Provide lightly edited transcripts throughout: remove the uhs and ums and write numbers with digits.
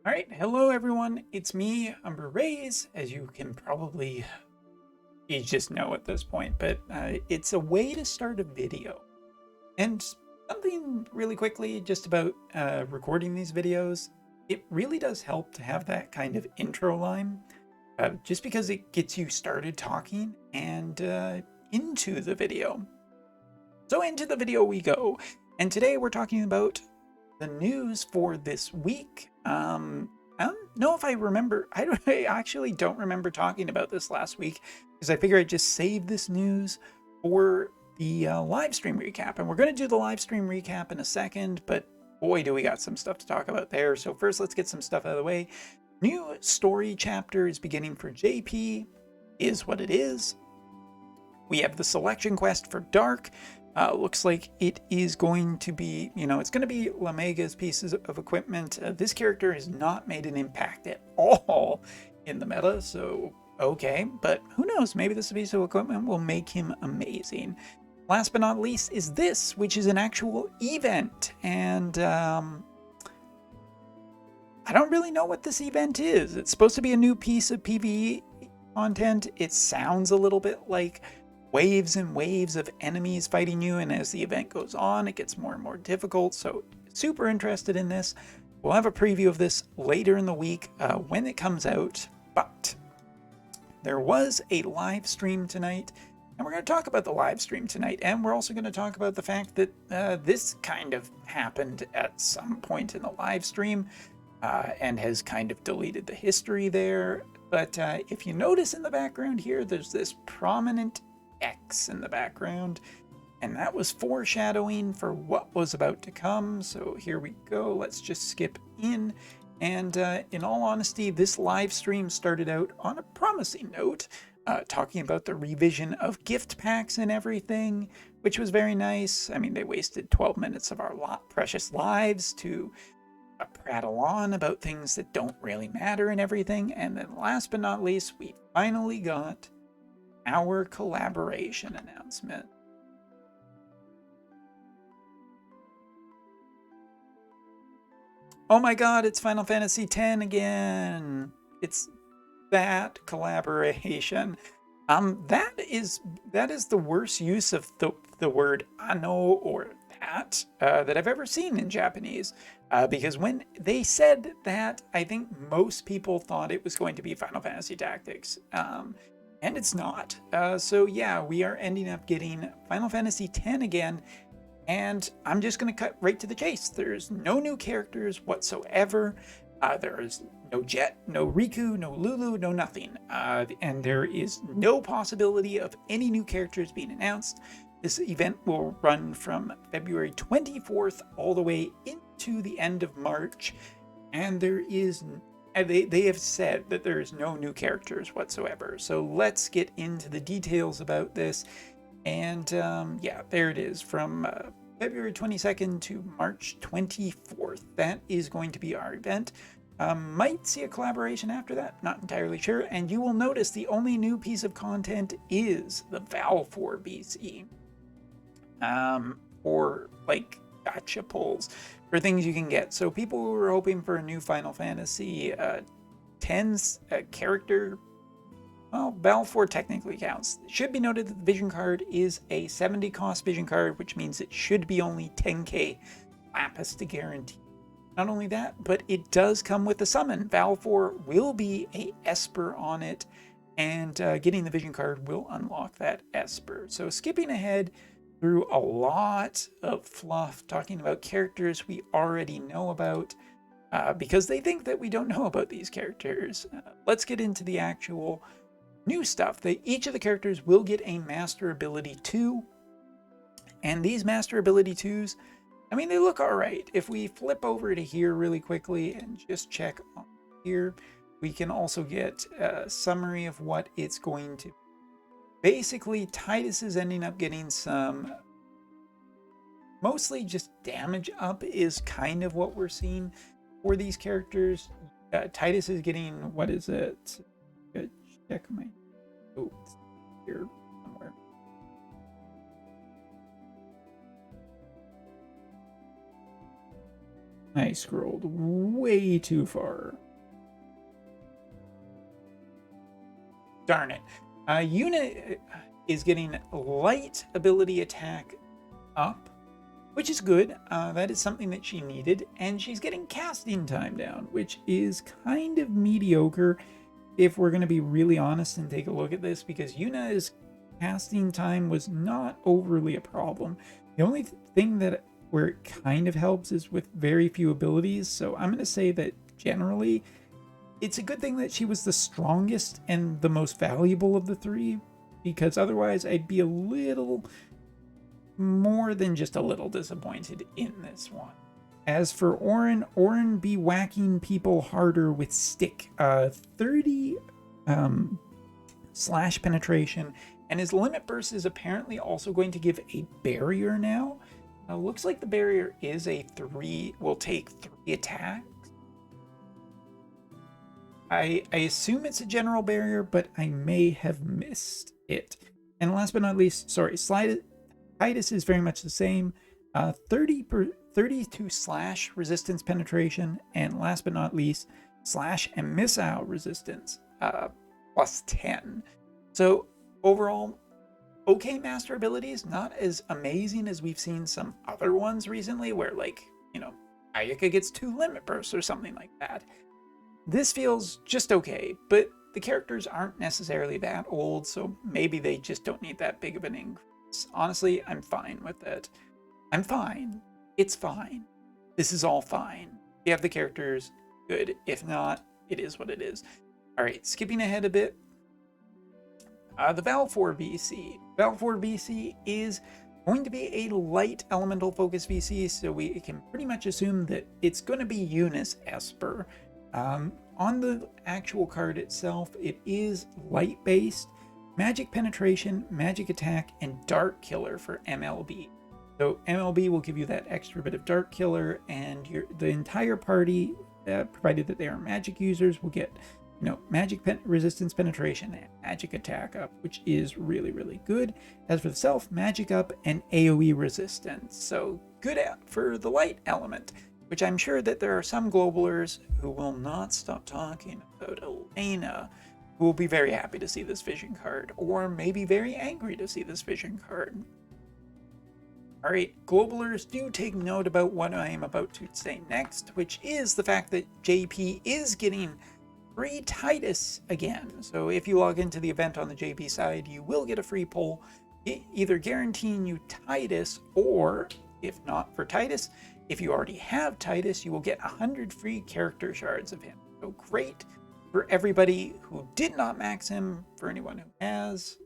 All right, hello everyone. It's me, Umber Rays, as you can probably you just know at this point, but it's a way to start a video. And something really quickly just about recording these videos, it really does help to have that kind of intro line, just because it gets you started talking and into the video. So into the video we go. And today we're talking about the news for this week. I don't know if I remember. I actually don't remember talking about this last week because I figure I'd just save this news for the live stream recap. And we're going to do the live stream recap in a second, but boy, do we got some stuff to talk about there. So first, let's get some stuff out of the way. New story chapter is beginning for JP, is what it is. We have the selection quest for Dark. Looks like it is going to be, it's going to be Lamega's pieces of equipment. This character has not made an impact at all in the meta, so okay. But who knows? Maybe this piece of equipment will make him amazing. Last but not least is this, which is an actual event. And I don't really know what this event is. It's supposed to be a new piece of PvE content. It sounds a little bit like waves and waves of enemies fighting you, and as the event goes on, it gets more and more difficult. So super interested in this. We'll have a preview of this later in the week when it comes out, but there was a live stream tonight, and we're going to talk about the live stream tonight, and we're also going to talk about the fact that this kind of happened at some point in the live stream and has kind of deleted the history there. But if you notice in the background here, there's this prominent X in the background, and that was foreshadowing for what was about to come. So here we go. Let's just skip in. And in all honesty, this live stream started out on a promising note, talking about the revision of gift packs and everything, which was very nice. I mean, they wasted 12 minutes of our precious lives to prattle on about things that don't really matter and everything. And then last but not least, we finally got our collaboration announcement. Oh my god, it's Final Fantasy X again. It's that collaboration. That is the worst use of the word ano or that I've ever seen in Japanese. Because when they said that, I think most people thought it was going to be Final Fantasy Tactics. And it's not. So yeah, we are ending up getting Final Fantasy X again, and I'm just going to cut right to the chase. There's no new characters whatsoever. There is no Jet, no Riku, no Lulu, no nothing. And there is no possibility of any new characters being announced. This event will run from February 24th all the way into the end of March, and there is they have said that there is no new characters whatsoever. So let's get into the details about this. And yeah, there it is, from February 22nd to March 24th. That is going to be our event. Might see a collaboration after that, not entirely sure. And you will notice the only new piece of content is the Val4 BC. Or like gotcha pulls for things you can get. So people who were hoping for a new Final Fantasy X's character, well, Val4 technically counts. It should be noted that the vision card is a 70 cost vision card, which means it should be only 10k lapis to guarantee. Not only that, but it does come with a summon. Val4 will be a Esper on it, and getting the vision card will unlock that Esper. So skipping ahead through a lot of fluff, talking about characters we already know about, because they think that we don't know about these characters. Let's get into the actual new stuff. Each of the characters will get a Master Ability 2, and these Master Ability 2s, I mean, they look alright. If we flip over to here really quickly and just check on here, we can also get a summary of what it's going to be. Basically, Titus is ending up getting some, mostly just damage up is kind of what we're seeing for these characters. Titus is getting, what is it? Check my notes here somewhere. I scrolled way too far. Darn it. Yuna is getting light ability attack up, which is good. That is something that she needed. And she's getting casting time down, which is kind of mediocre if we're going to be really honest and take a look at this, because Yuna's casting time was not overly a problem. The only thing that where it kind of helps is with very few abilities. So I'm going to say that generally it's a good thing that she was the strongest and the most valuable of the three, because otherwise I'd be a little more than just a little disappointed in this one. As for Auron be whacking people harder with stick. 30 slash penetration, and his limit burst is apparently also going to give a barrier now. Looks like the barrier is a 3, will take 3 attacks. I assume it's a general barrier, but I may have missed it. And last but not least, sorry, Titus is very much the same. 32 slash resistance penetration, and last but not least, slash and missile resistance plus 10. So overall, okay master abilities, not as amazing as we've seen some other ones recently where, like, you know, Ayaka gets 2 limit bursts or something like that. This feels just okay, but the characters aren't necessarily that old, so maybe they just don't need that big of an increase. Honestly, I'm fine with it. I'm fine. It's fine. This is all fine. If you have the characters, good. If not, it is what it is. All right, skipping ahead a bit. The Val 4 VC. Val 4 VC is going to be a light elemental focus VC, so we can pretty much assume that it's going to be Eunice Esper. On the actual card itself, it is light based, magic penetration, magic attack, and dark killer for MLB. So MLB will give you that extra bit of dark killer, and the entire party, provided that they are magic users, will get, you know, magic resistance penetration and magic attack up, which is really, really good. As for the self, magic up and AoE resistance. So good for the light element, which I'm sure that there are some globalers who will not stop talking about Elena, who will be very happy to see this vision card, or maybe very angry to see this vision card. Alright, globalers, do take note about what I am about to say next, which is the fact that JP is getting free Titus again. So if you log into the event on the JP side, you will get a free pull, either guaranteeing you Titus, or if not for Titus, if you already have Titus, you will get 100 free character shards of him. So great for everybody who did not max him. For anyone who has,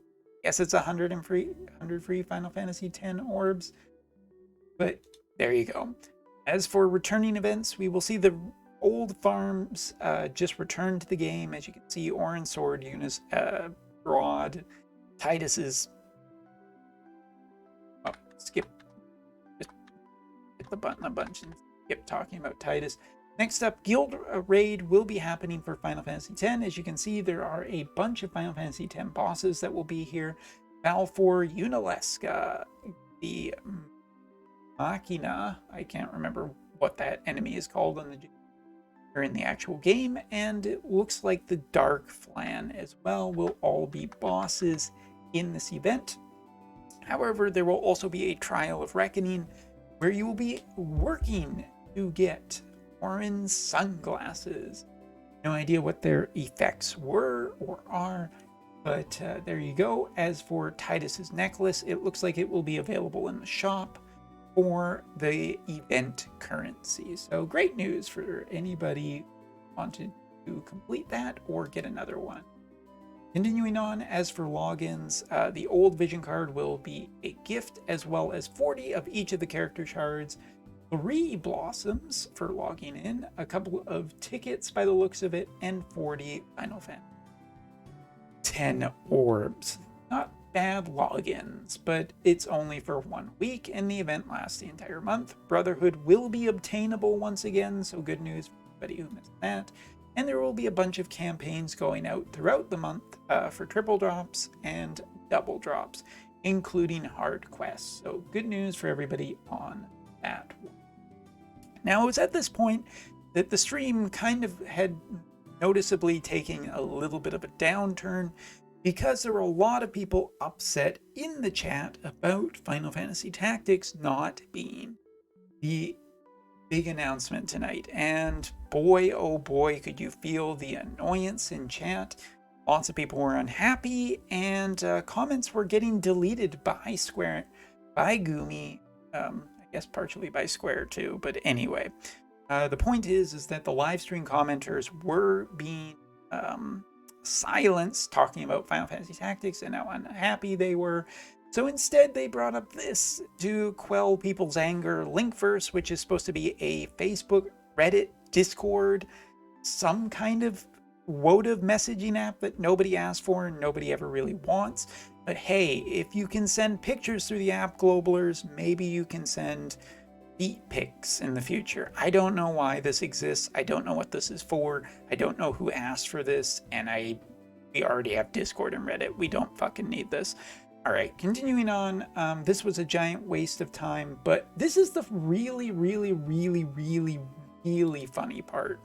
yes, it's 100 free Final Fantasy X orbs. But there you go. As for returning events, we will see the old farms just return to the game. As you can see, Auron's sword, Eunice Broad, Titus is... Oh, skip. Just hit the button a bunch and skip talking about Titus. Next up, Guild Raid will be happening for Final Fantasy X. As you can see, there are a bunch of Final Fantasy X bosses that will be here. Balfour, Unalesca, the Machina, I can't remember what that enemy is called in the actual game, and it looks like the Dark Flan as well will all be bosses in this event. However, there will also be a Trial of Reckoning where you will be working to get Auron's sunglasses. No idea what their effects were or are, but there you go. As for Titus's necklace, it looks like it will be available in the shop for the event currency. So great news for anybody who wanted to complete that or get another one. Continuing on, as for logins, the old vision card will be a gift, as well as 40 of each of the character shards, 3 blossoms for logging in, a couple of tickets by the looks of it, and 40 Final Fantasy 10 orbs. Not bad logins, but it's only for 1 week, and the event lasts the entire month. Brotherhood will be obtainable once again, so good news for anybody who missed that. And there will be a bunch of campaigns going out throughout the month for triple drops and double drops, including hard quests. So good news for everybody on that one. Now, it was at this point that the stream kind of had noticeably taken a little bit of a downturn because there were a lot of people upset in the chat about Final Fantasy Tactics not being the big announcement tonight. And boy, oh boy, could you feel the annoyance in chat. Lots of people were unhappy, and comments were getting deleted by Gumi. I guess partially by Square too, but anyway. The point is that the live stream commenters were being silenced talking about Final Fantasy Tactics and how unhappy they were. So instead, they brought up this to quell people's anger. Linkverse, which is supposed to be a Facebook, Reddit, Discord, some kind of Wotv messaging app that nobody asked for and nobody ever really wants. But hey, if you can send pictures through the app, globalers, maybe you can send feet pics in the future. I don't know why this exists. I don't know what this is for. I don't know who asked for this. And we already have Discord and Reddit. We don't fucking need this. All right, continuing on. This was a giant waste of time, but this is the really, really, really, really, really funny part.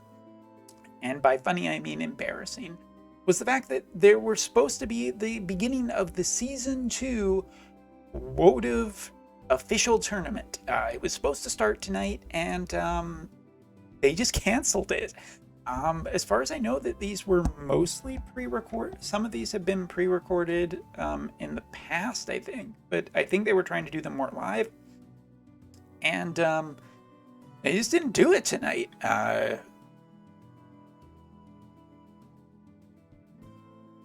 And by funny, I mean embarrassing, was the fact that there were supposed to be the beginning of the Season 2 Wotv official tournament. It was supposed to start tonight, and they just canceled it. As far as I know, that these were mostly pre-recorded. Some of these have been pre-recorded in the past, I think, but I think they were trying to do them more live, and they just didn't do it tonight.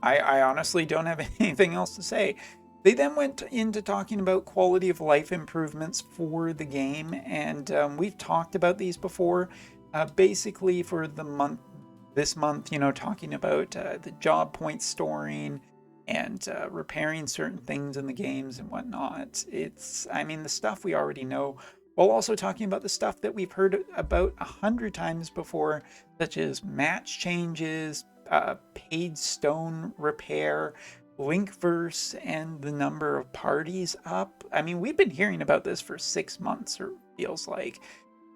I honestly don't have anything else to say. They then went into talking about quality of life improvements for the game, and we've talked about these before. Basically, for this month, talking about the job point storing and repairing certain things in the games and whatnot. The stuff we already know, while also talking about the stuff that we've heard about 100 times before, such as match changes, paid stone repair, Linkverse, and the number of parties up. We've been hearing about this for 6 months, or feels like.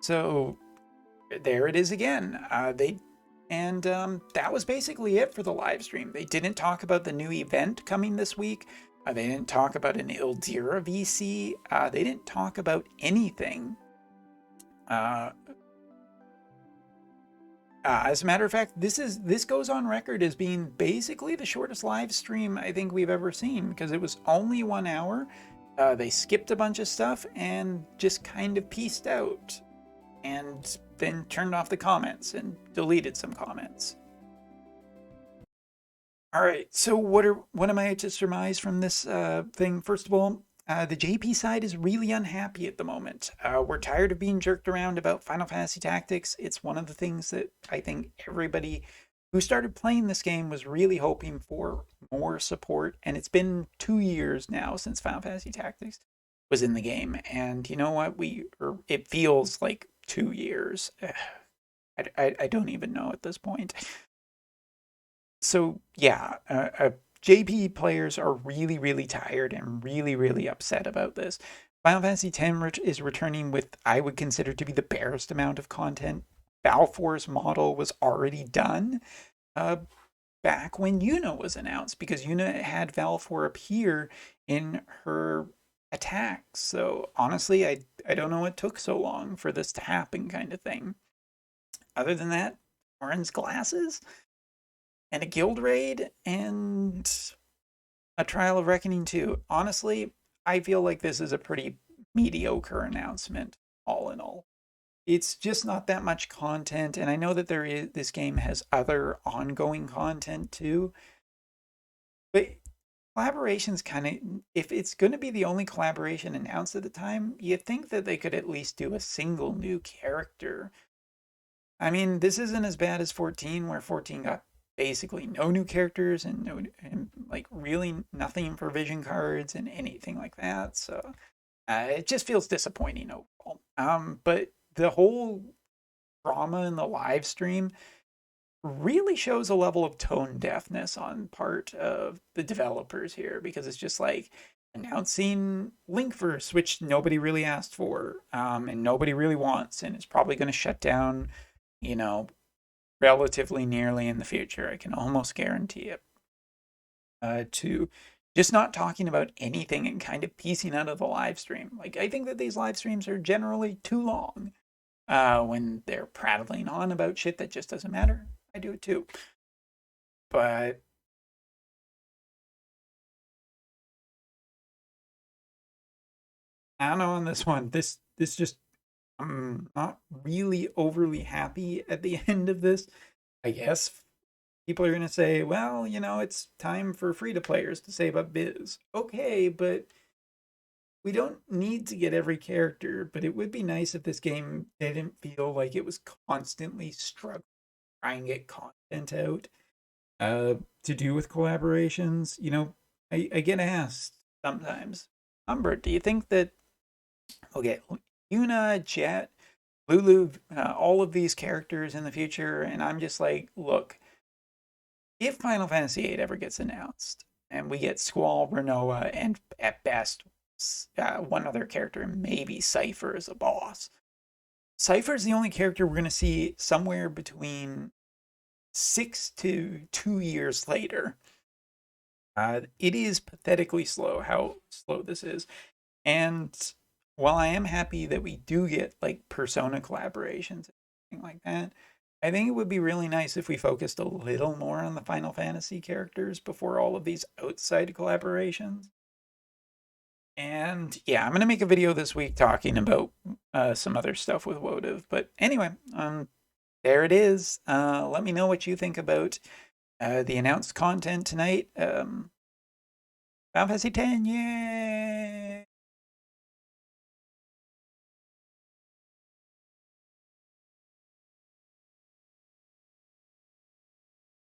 So there it is again. That was basically it for the live stream. They didn't talk about the new event coming this week. They didn't talk about an Ildira VC. They didn't talk about anything. As a matter of fact, this goes on record as being basically the shortest live stream I think we've ever seen, because it was only 1 hour. They skipped a bunch of stuff and just kind of pieced out, and then turned off the comments and deleted some comments. All right, so what am I to surmise from this thing? First of all, the JP side is really unhappy at the moment. We're tired of being jerked around about Final Fantasy Tactics. It's one of the things that I think everybody who started playing this game was really hoping for more support. And it's been 2 years now since Final Fantasy Tactics was in the game. And you know what? It feels like 2 years. I don't even know at this point. So yeah, JP players are really, really tired and really, really upset about this. Final Fantasy X is returning with, I would consider to be the barest amount of content. Balfour's model was already done back when Yuna was announced, because Yuna had Balfour appear in her attacks. So honestly, I don't know what took so long for this to happen, kind of thing. Other than that, orange glasses and a guild raid and a Trial of Reckoning 2. Honestly, I feel like this is a pretty mediocre announcement, all in all. It's just not that much content, and I know that this game has other ongoing content too. But collaborations kind of, if it's going to be the only collaboration announced at the time, you think that they could at least do a single new character. This isn't as bad as 14, where 14 got basically no new characters and like really nothing for vision cards and anything like that. So it just feels disappointing overall. But the whole drama in the live stream really shows a level of tone deafness on part of the developers here, because it's just like, announcing Linkverse, which nobody really asked for, and nobody really wants, and it's probably going to shut down, you know, relatively nearly in the future. I can almost guarantee it. To just not talking about anything and kind of piecing out of the live stream. Like, I think that these live streams are generally too long when they're prattling on about shit that just doesn't matter. I do it too. But I don't know on this one. This just, I'm not really overly happy at the end of this. I guess people are going to say, well, it's time for free to players to save up biz. Okay, but we don't need to get every character, but it would be nice if this game didn't feel like it was constantly struggling trying to get content out to do with collaborations. I get asked sometimes, Umber, do you think that, okay, Yuna, Jet, Lulu, all of these characters in the future, and I'm just like, look, if Final Fantasy VIII ever gets announced and we get Squall, Renoa, and at best one other character, maybe Cypher as a boss. Cypher is the only character we're going to see somewhere between 6 to 2 years later. It is pathetically slow how slow this is. And while I am happy that we do get like Persona collaborations and like that, I think it would be really nice if we focused a little more on the Final Fantasy characters before all of these outside collaborations. And yeah, I'm going to make a video this week talking about some other stuff with Wotv. But anyway, there it is. Let me know what you think about the announced content tonight. Final Fantasy 10, yay!